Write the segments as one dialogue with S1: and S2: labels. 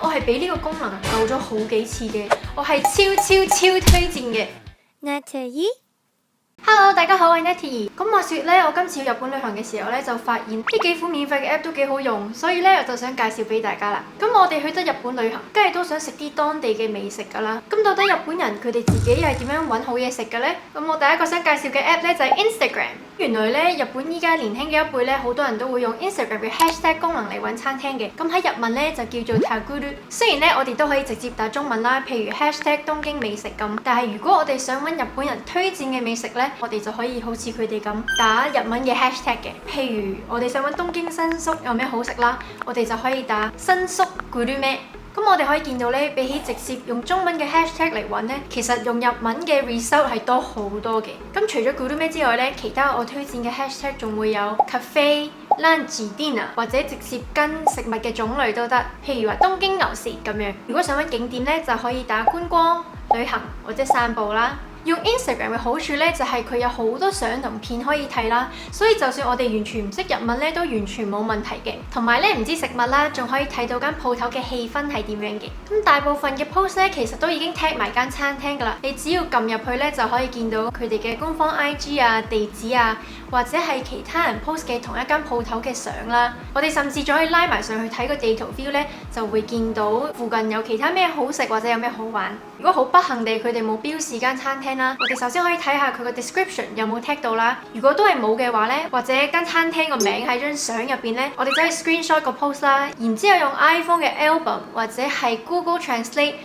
S1: 我係俾呢個功能救咗好幾次嘅，我係超推薦嘅。Hello， 大家好，我係 Nettie。咁話說咧，我今次去日本旅行嘅時候咧，就發現呢幾款免費嘅 app 都幾好用，所以咧我就想介紹俾大家啦。咁我哋去得日本旅行，梗係都想食啲當地嘅美食噶啦。咁到底日本人佢哋自己又係點樣揾好嘢食嘅咧？咁我第一個想介紹嘅 app 咧就係 Instagram。原來咧日本依家年輕嘅一輩咧，好多人都會用 Instagram 嘅 hashtag 功能嚟揾餐廳嘅。咁喺日文咧就叫做 Taguru。雖然咧我哋都可以直接打中文啦，譬如 hashtag 東京美食咁，但係如果我哋想揾日本人推薦嘅美食咧，我哋就可以好似佢哋咁打日文嘅 hashtag 嘅。譬如我哋想揾東京新宿有咩好食啦，我哋就可以打新宿グルメ。咁我哋可以見到咧，比起直接用中文嘅 hashtag 嚟揾咧，其實用日文嘅 result 係多好多嘅。咁除咗 Gurme 之外咧，其他我推薦嘅 hashtag 仲會有 cafe、lunch、dinner 或者直接跟食物嘅種類都得。譬如話東京牛舌咁樣。如果想揾景點咧，就可以打觀光、旅行或者散步啦。用 Instagram 嘅好處咧，就係佢有好多相同片可以睇啦，所以就算我哋完全唔識日文咧，都完全冇問題嘅。同埋咧，唔知食物啦，仲可以睇到間鋪頭嘅氣氛係點樣嘅。咁大部分嘅 post 咧，其實都已經 tag 埋間餐廳噶啦，你只要撳入去咧，就可以見到佢哋嘅官方 IG 啊、地址啊，或者係其他人 post 嘅同一間鋪頭嘅相啦。我哋甚至仲可以拉埋上去睇個地圖 view 咧，就會見到附近有其他咩好食或者有咩好玩。如果好不幸地佢哋冇標示間餐廳啦，我哋首先可以睇下佢個 description 有冇 tag 到啦。如果都係冇嘅話咧，或者間餐廳個名喺張相入邊咧，我哋就可以 screenshot 個 post 啦，然之後用 iPhone 嘅 album 或者係 Google Translate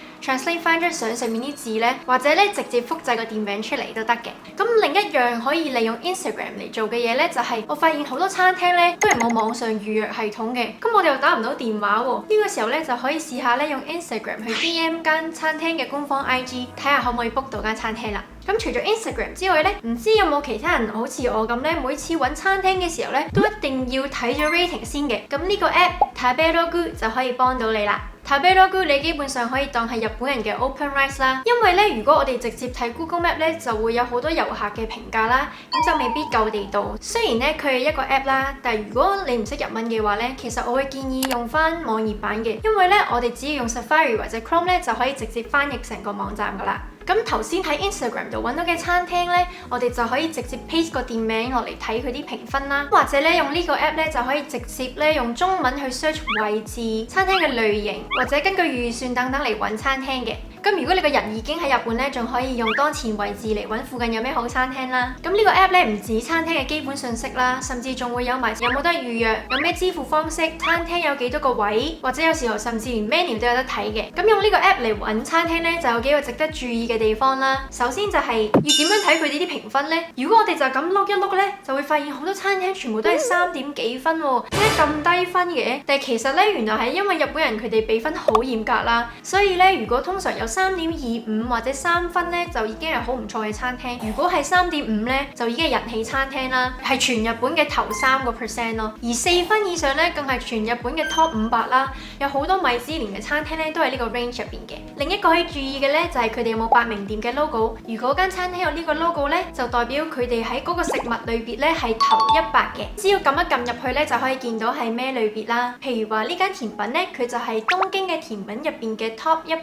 S1: 翻張相上面啲字咧，或者咧直接複製個店名出嚟都得嘅。咁另一樣可以利用 Instagram 嚟做嘅嘢咧，就係我發現好多餐廳咧都係冇網上預約系統嘅，咁我哋又打唔到電話喎。呢個時候咧就可以試下咧用 Instagram 去 DM 間餐廳嘅官方 IG， 睇下可唔可以 book 到間餐廳啦。咁除咗 Instagram 之外咧，唔知有冇其他人好似我咁咧，每次揾餐廳嘅時候咧，都一定要睇咗 rating 先嘅。咁呢個 app Tabelog 就可以幫到你啦。Tabelog 你基本上可以當係日本人嘅 OpenRice 啦，因為咧如果我哋直接睇 Google Map 咧，就會有好多遊客嘅評價啦，咁就未必夠地道。雖然咧佢係一個 app 啦，但係如果你唔識日文嘅話咧，其實我會建議用翻網頁版嘅，因為咧我哋只要用 Safari 或者 Chrome 咧就可以直接翻譯成個網站噶啦。咁頭先喺 Instagram 度揾到嘅餐廳咧，我哋就可以直接 paste 個店名落嚟睇佢啲評分啦，或者咧用呢個 app 咧就可以直接咧用中文去 search 位置、餐廳嘅類型或者根據預算等等嚟揾餐廳嘅。咁如果你個人已經喺日本咧，仲可以用當前位置嚟揾附近有咩好餐廳啦。咁呢個 app 咧唔止餐廳嘅基本信息啦，甚至仲會有埋有冇得預約、有咩支付方式、餐廳有幾多個位，或者有時候甚至連 menu 都有得睇嘅。咁用呢個 app 嚟揾餐廳咧，就有幾個值得注意嘅地方啦。首先就係要點樣睇佢哋啲評分咧？如果我哋就咁碌一碌咧，就會發現好多餐廳全部都係3點幾分喎，點解咁低分嘅？但係其實咧，原來係因為日本人佢哋俾分好嚴格啦，所以咧如果通常有3.25或者3分咧，就已經係好唔錯嘅餐廳。如果係3.5咧，就已經係人氣餐廳啦，係全日本嘅頭3% 咯。而4分以上咧，更係全日本嘅 Top 500啦。有好多米芝蓮嘅餐廳咧，都係呢個 range 入邊嘅。另一個可以注意嘅咧，就係佢哋有冇白名店嘅 logo。如果間餐廳有呢個 logo 咧，就代表佢哋喺嗰個食物類別咧係頭100嘅。只要撳一撳入去咧，就可以見到係咩類別啦。譬如話呢間甜品咧，佢就係東京嘅甜品入邊嘅 Top 100。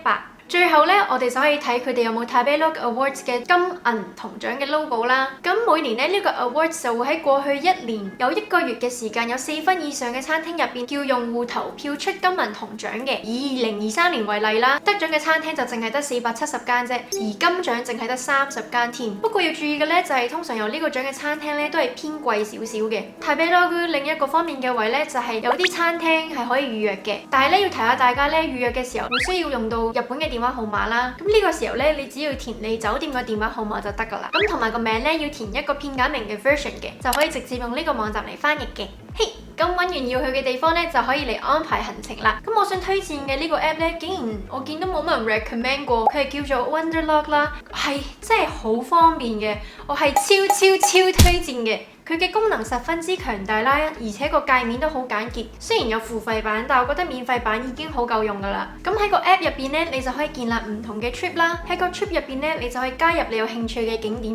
S1: 最後咧，我哋就可以睇佢哋有冇 Tabelog Awards 嘅金銀銅獎嘅 logo 啦。咁每年咧呢個 Awards 就會喺過去1年有1個月嘅時間，有4分以上嘅餐廳入邊叫用戶投票出金銀銅獎嘅。以2023年為例啦，得獎嘅餐廳就淨係得470間啫，而金獎淨係得30間添。不過要注意嘅咧就係通常有呢個獎嘅餐廳咧都係偏貴少少嘅。Tabelog 另一個方面嘅位咧就係有啲餐廳係可以預約嘅，但係咧要提下大家咧，預約嘅時候會需要用到日本嘅電話號碼啦，咁呢個時候咧，你只要填你酒店個電話號碼就得噶啦。咁同埋個名咧要填一個片假名嘅 version 嘅，就可以直接用呢個網站嚟翻譯嘅。嘿，咁揾完要去嘅地方咧，就可以嚟安排行程啦。咁我想推薦嘅呢個 app 咧，竟然我見到冇乜人 recommend 過，佢係叫做 Wonderlog 啦，係真係好方便嘅，我係超推薦嘅。佢嘅功能十分之強大啦，而且個界面都好簡潔。雖然有付費版，但我覺得免費版已經好夠用㗎啦。咁喺個 app 入邊咧，你就可以建立唔同嘅 trip 啦。喺個 trip 入邊咧，你就可以加入你有興趣嘅景點。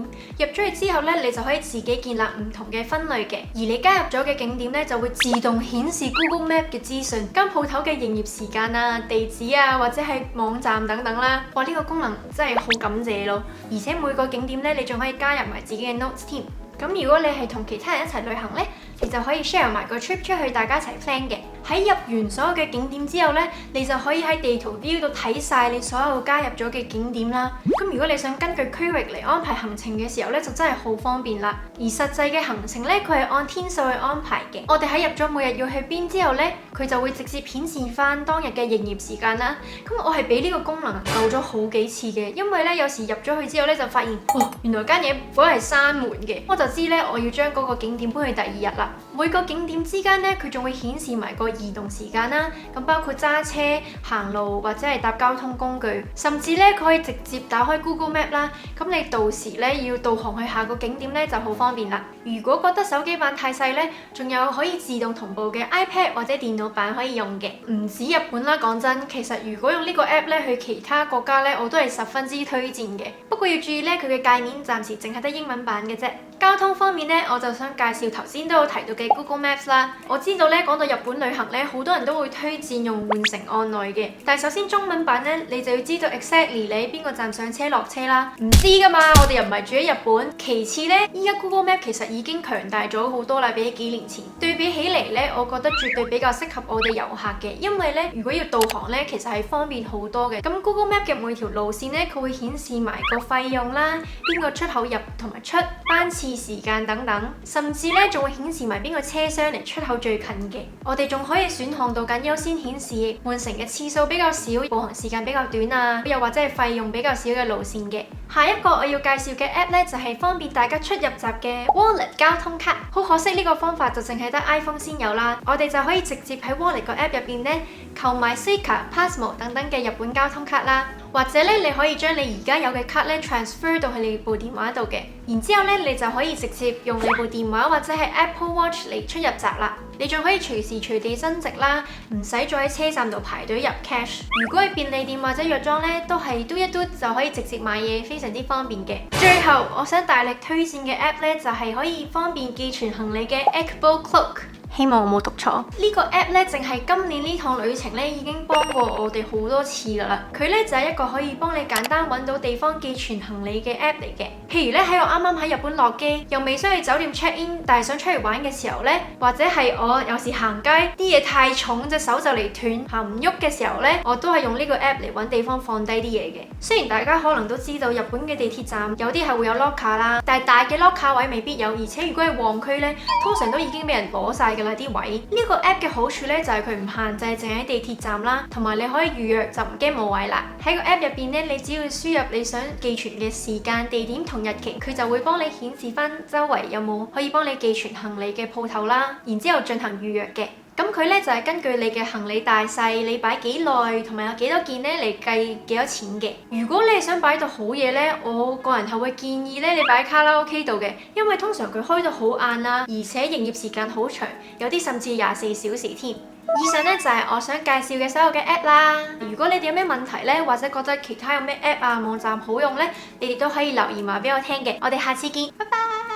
S1: 入咗去之後咧，你就可以自己建立唔同嘅分類嘅。而你加入咗嘅景點咧，就會自動顯示 Google Map 嘅資訊，間鋪頭嘅營業時間啊、地址啊，或者係網站等等啦。哇！呢個功能真係好感謝咯。而且每個景點咧，你仲可以加入埋自己嘅 notes 添。咁如果你係同其他人一齊旅行呢，你就可以 share 埋個 trip 出去，大家一齊 plan 嘅。喺入完所有嘅景點之後呢，你就可以喺地圖 view 度睇晒你所有加入咗嘅景點啦。咁如果你想根據區域嚟安排行程嘅時候呢，就真係好方便啦。而實際嘅行程呢，佢係按天數去安排嘅。我哋喺入咗每日要去邊之後呢，佢就會直接顯示翻當日嘅營業時間啦。咁我係俾呢個功能救咗好幾次嘅，因為呢，有時入咗去之後呢，就發現，哇，原來間嘢本來係閂門嘅，我就知呢，我要將嗰個景點搬去第二日啦。每個景點之間呢，佢仲會顯示埋個移動時間啦，咁包括揸車、行路或者係搭交通工具，甚至呢，佢可以直接打開 Google Map 啦。咁你到時呢，要導航去下個景點呢，就好方便啦。如果覺得手機版太細呢，仲有可以自動同步嘅 iPad 或者電腦版可以用嘅。唔止日本啦，講真，其實如果用呢個 app 呢，去其他國家呢，我都係十分之推薦嘅。不過要注意呢，佢嘅界面暫時淨係得英文版嘅啫。交通方面呢，我就想介紹頭先都有提到嘅 Google Maps 啦。我知道呢，講到日本旅行呢，好多人都會推薦用換乘按內嘅。但係首先中文版呢，你就要知道 exactly 你喺邊個站上車落車啦。唔知㗎嘛，我哋又唔係住喺日本。其次呢，依家 Google Map 其實已經強大咗好多啦，比起幾年前。對比起嚟呢，我覺得絕對比較適合我哋遊客嘅，因為呢，如果要導航呢，其實係方便好多嘅。咁 Google Map 嘅每條路線呢，佢會顯示埋個費用啦，邊個出口入同埋出班次時間等等，甚至咧仲會顯示埋邊個車廂離出口最近嘅。我哋仲可以選項到緊優先顯示換乘嘅次數比較少、步行時間比較短啊，又或者係費用比較少嘅路線嘅。下一個我要介紹嘅 app 咧就係方便大家出入閘嘅 Wallet 交通卡。好可惜呢個方法就淨係得 iPhone 先有啦，我哋就可以直接喺 Wallet 個 app 入邊咧購買 Suica、Pasmo 等等嘅日本交通卡啦。或者咧，你可以將你而家有嘅卡咧 transfer 到去你部電話度嘅，然之後咧你就可以直接用你部電話或者係 Apple Watch 嚟出入閘啦。你仲可以隨時隨地增值啦，唔使再喺車站度排隊入 cash。如果係便利店或者藥妝咧，都係嘟一嘟就可以直接買嘢，非常之方便嘅。最後，我想大力推薦嘅 app 咧，就係可以方便寄存行李嘅 Akbo Cloak。希望我冇讀錯。呢個 app 咧，淨係今年呢趟旅程咧已經幫過我哋好多次噶啦。佢咧就係一個可以幫你簡單揾到地方寄存行李嘅 app 嚟嘅。譬如咧喺我啱啱喺日本落機，又未想去酒店 check in，但係想出去玩嘅時候咧，或者係我有時行街啲嘢太重，隻手就嚟斷行唔喐嘅時候咧，我都係用呢個 app 嚟揾地方放低啲嘢嘅。雖然大家可能都知道日本嘅地鐵站有啲係會有 locker 啦，但係大嘅 locker 位未必有，而且如果係旺區咧，通常都已經俾人攞晒㗎啦啲位。呢個 app 嘅好處咧就係佢唔限制淨喺地鐵站啦，同埋你可以預約就唔驚冇位啦。喺個 app 入邊咧，你只要輸入你想寄存嘅時間、地點同日期，佢就會幫你顯示翻周圍有冇可以幫你寄存行李嘅鋪頭啦，然之後進行預約嘅。咁佢咧就係根據你嘅行李大細、你擺幾耐同埋有幾多件咧嚟計幾多錢嘅。如果你係想擺到好嘢咧，我個人係會建議咧你擺喺卡拉 OK 度嘅，因為通常佢開到好晏啦，而且營業時間好長，有啲甚至24小時添。以上咧就係我想介紹嘅所有嘅 app 啦。如果你哋有咩問題咧，或者覺得其他有咩 app 啊網站好用咧，你哋都可以留言話俾我聽嘅。我哋下次見，拜拜。